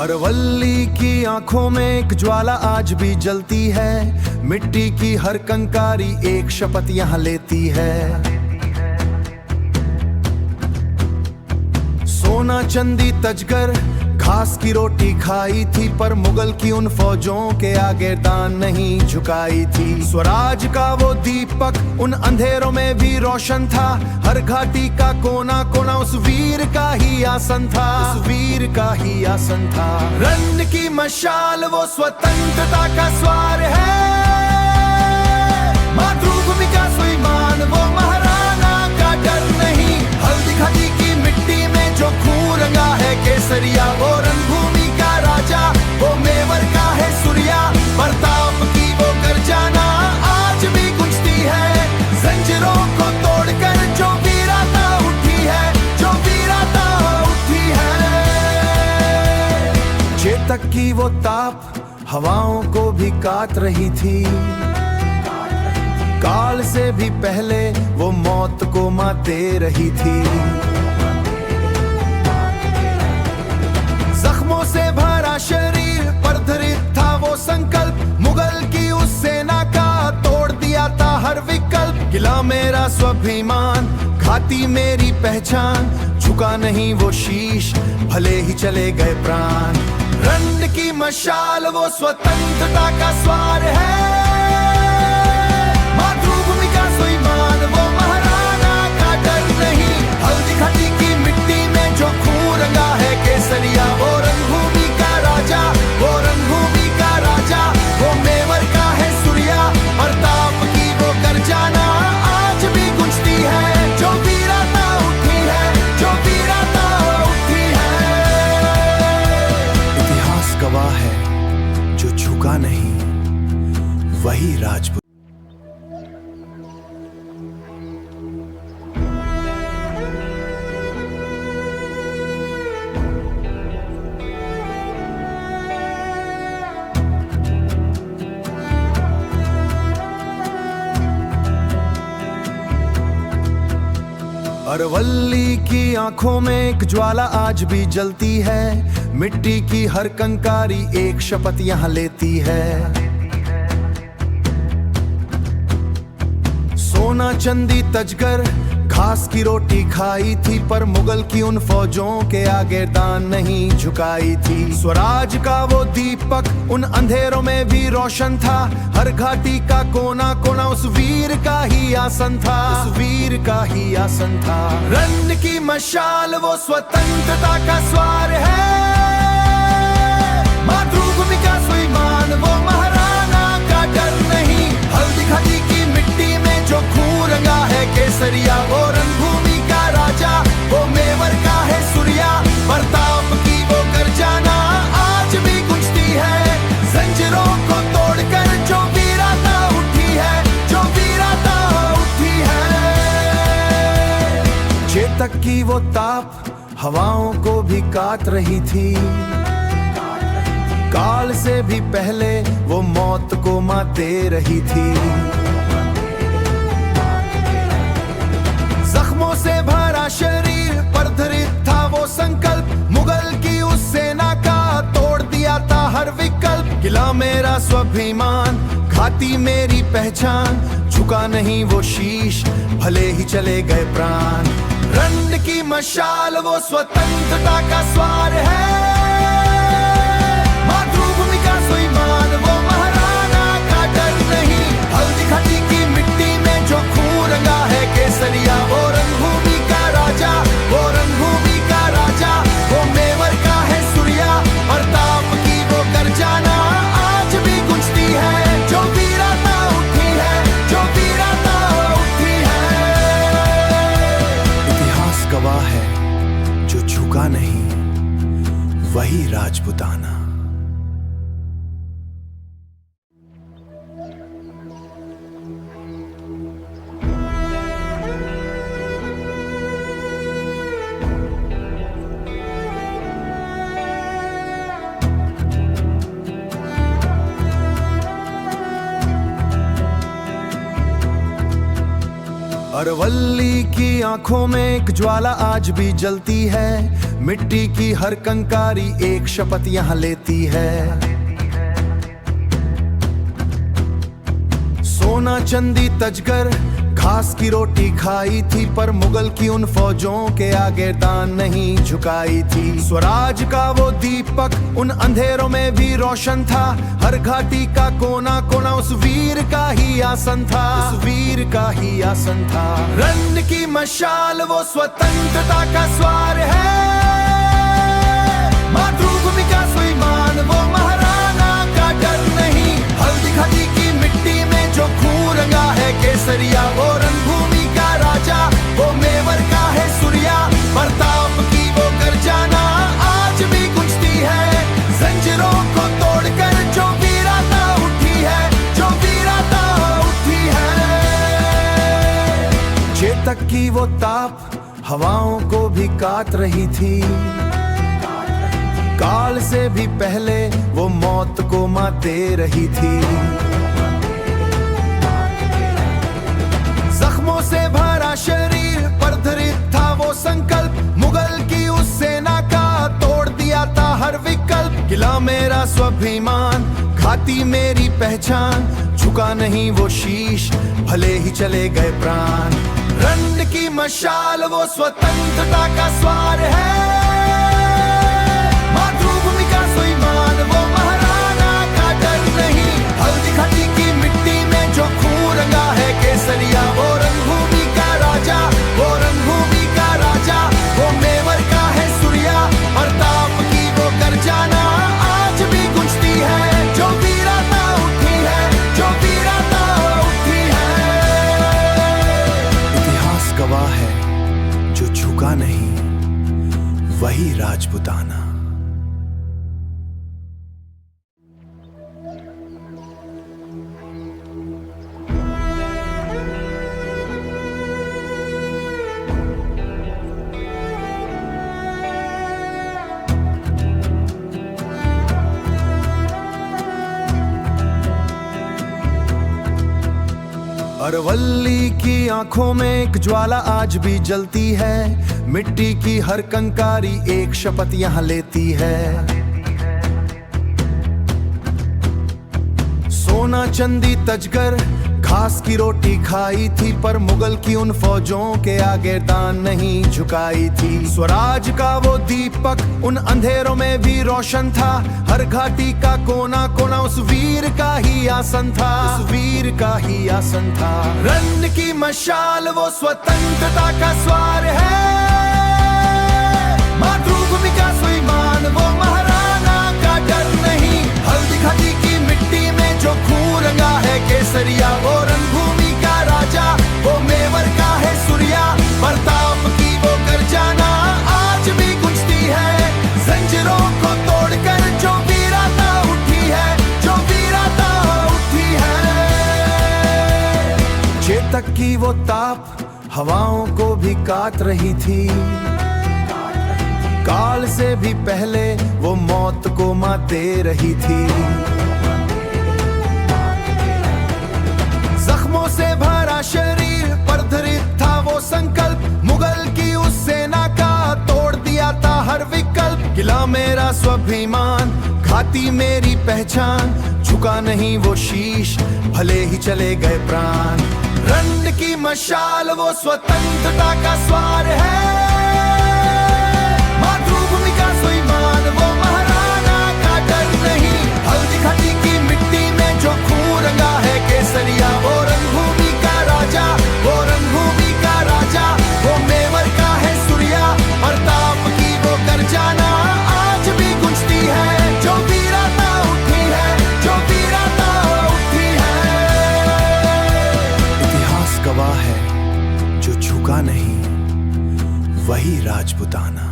अरवल्ली की आंखों में एक ज्वाला आज भी जलती है। मिट्टी की हर कंकारी एक शपथ यहाँ लेती है। सोना चांदी तजगर घास की रोटी खाई थी, पर मुगल की उन फौजों के आगे दान नहीं झुकाई थी। स्वराज का वो दीपक उन अंधेरों में भी रोशन था। हर घाटी का कोना कोना उस वीर का ही आसन था, उस वीर का ही आसन था। रन की मशाल वो स्वतंत्रता का स्वार है। मातृभूमि का स्वाभिमान वो महाराणा का डर नहीं। हल्दी घाटी की मिट्टी में जो खून रंगा है केसरिया, वो रणभूमि का राजा, वो मेवर का है सूर्या। प्रताप की वो गर्जना आज भी गूंजती है। जंजीरों को तोड़कर जो वीरता उठी है, जो वीरता उठी है। चेतक की वो ताप हवाओं को भी काट रही थी। काल से भी पहले वो मौत को मात दे रही थी। जख्मों से भरा शरीर पर धृत था वो संकल्प। मुगल की उस सेना का तोड़ दिया था हर विकल्प। किला मेरा स्वाभिमान, घाटी मेरी पहचान। झुका नहीं वो शीश, भले ही चले गए प्राण। रन की मशाल वो स्वतंत्रता का स्वार है। मातृभूमि का स्वाभिमान वो महाराणा का डर नहीं। हल्दी घाटी की मिट्टी में जो खून रंगा है केसरिया, वो रणभूमि का राजा, वो रणभूमि का राजा, वो मेवर का है सूर्या। प्रताप की वो गर्जना आज भी गूंजती है। जो वीरता उठी है, जो वीरता उठी है। इतिहास गवाह है, जो झुका नहीं वही राजपूत। अरवल्ली की आंखों में एक ज्वाला आज भी जलती है। मिट्टी की हर कंकारी एक शपथ यहाँ लेती है। सोना चांदी तजगर घास की रोटी खाई थी, पर मुगल की उन फौजों के आगे दान नहीं झुकाई थी। स्वराज का वो दीपक उन अंधेरों में भी रोशन था। हर घाटी का कोना कोना उस वीर का ही आसन था, उस वीर का ही आसन था। रन की मशाल वो स्वतंत्रता का स्वार है। मातृभूमि का स्वाभिमान वो महाराणा का डर नहीं। हल्दी घाटी की मिट्टी में जो खून रंगा है केसरिया, वो रणभूमि का राजा, वो मेवर का है सूर्या। प्रताप की वो गर्जना आज भी गूंजती है। जंजीरों को तोड़कर जो वीरता उठी है, जो वीरता उठी है। चेतक की वो ताप हवाओं को भी काट रही थी। काल से भी पहले वो मौत को मात दे रही थी। जख्मों से भरा शरीर पर धृत था वो संकल्प। मुगल की उस सेना का तोड़ दिया था हर विकल्प। किला मेरा स्वाभिमान, घाटी मेरी पहचान। झुका नहीं वो शीश, भले ही चले गए प्राण। रन की मशाल वो स्वतंत्रता का स्वार है। मातृभूमि का स्वाभिमान वो महाराणा का डर नहीं। हल्दी घाटी की मिट्टी में जो खून रंगा है केसरिया, वो रणभूमि का राजा, वो रणभूमि का राजा, वो मेवर का है सूर्या। प्रताप की वो गर्जना आज भी गूंजती है। जो वीरता उठी है, जो वीरता उठी है। इतिहास गवाह है, जो झुका नहीं वही राजपुताना। अरवल्ली की आंखों में एक ज्वाला आज भी जलती है, मिट्टी की हर कंकारी एक शपथ यहाँ लेती है। सोना चांदी तजकर घास की रोटी खाई थी, पर मुगल की उन फौजों के आगे दान नहीं झुकाई थी। स्वराज का वो दीपक उन अंधेरों में भी रोशन था, हर घाटी का कोना कोना उस वीर का ही आसन था, उस वीर का ही आसन था। रन की मशाल वो स्वतंत्रता का स्वार है, मातृभूमि का स्वाभिमान वो महाराणा का डर नहीं। हल्दी घाटी की मिट्टी में जो खून रंगा है केसरिया, वो रणभूमि का राजा, वो मेवर का है सूर्या। प्रताप की वो गर्जना आज भी गूंजती है, जंजीरों को तोड़कर जो वीरता उठी है, जो वीरता उठी है। चेतक की वो ताप हवाओं को भी काट रही थी, काल से भी पहले वो मौत को मात दे रही थी। जख्मों से भरा शरीर पर धृत था वो संकल्प, मुगल की उस सेना का तोड़ दिया था हर विकल्प। किला मेरा स्वाभिमान, घाटी मेरी पहचान, झुका नहीं वो शीश भले ही चले गए प्राण। रन की मशाल वो स्वतंत्रता का स्वार है, मातृभूमि का स्वाभिमान वो महाराणा का डर नहीं। हल्दी घाटी की मिट्टी में जो खून रंगा है केसरिया, वो रणभूमि का राजा, वो रणभूमि का राजा, वो मेवर का है सूर्या। प्रताप की वो गर्जना आज भी गूंजती है, जो वीरता उठी है, जो वीरता उठी है। इतिहास गवाह है, जो झुका नहीं वही राजपुताना। अरवल्ली की आंखों में एक ज्वाला आज भी जलती है, मिट्टी की हर कंकारी एक शपथ यहाँ लेती है। सोना चांदी तजकर घास की रोटी खाई थी, पर मुगल की उन फौजों के आगे दान नहीं झुकाई थी। स्वराज का वो दीपक उन अंधेरों में भी रोशन था, हर घाटी का कोना कोना उस वीर का ही आसन था, उस वीर का ही आसन था। रन की मशाल वो स्वतंत्रता का स्वार है, मातृभूमि का स्वाभिमान वो महाराणा का डर नहीं। हल्दी घाटी की मिट्टी में जो खून रंगा है केसरिया, वो रणभूमि का राजा, वो मेवर का है सूर्या। प्रताप की वो गर्जना आज भी गूंजती है, जंजीरों को तोड़कर जो वीरता उठी है, जो वीरता उठी है। चेतक की वो ताप हवाओं को भी काट रही थी, काल से भी पहले वो मौत को मात दे रही थी। जख्मों से भरा शरीर पर धृत था वो संकल्प, मुगल की उस सेना का तोड़ दिया था हर विकल्प। किला मेरा स्वाभिमान, घाटी मेरी पहचान, झुका नहीं वो शीश भले ही चले गए प्राण। रन की मशाल वो स्वतंत्रता का स्वार है, मातृभूमि का स्वाभिमान वो महाराणा का डर नहीं। हल्दी घाटी की मिट्टी में जो खून रंगा है केसरिया, वो रणभूमि का राजा, वो रणभूमि का राजा, वो मेवर का है सूर्या। प्रताप की वो गर्जना आज भी गूंजती है, जो वीरता उठी है, जो वीरता उठी है। इतिहास गवाह है, जो झुका नहीं वही राजपुताना।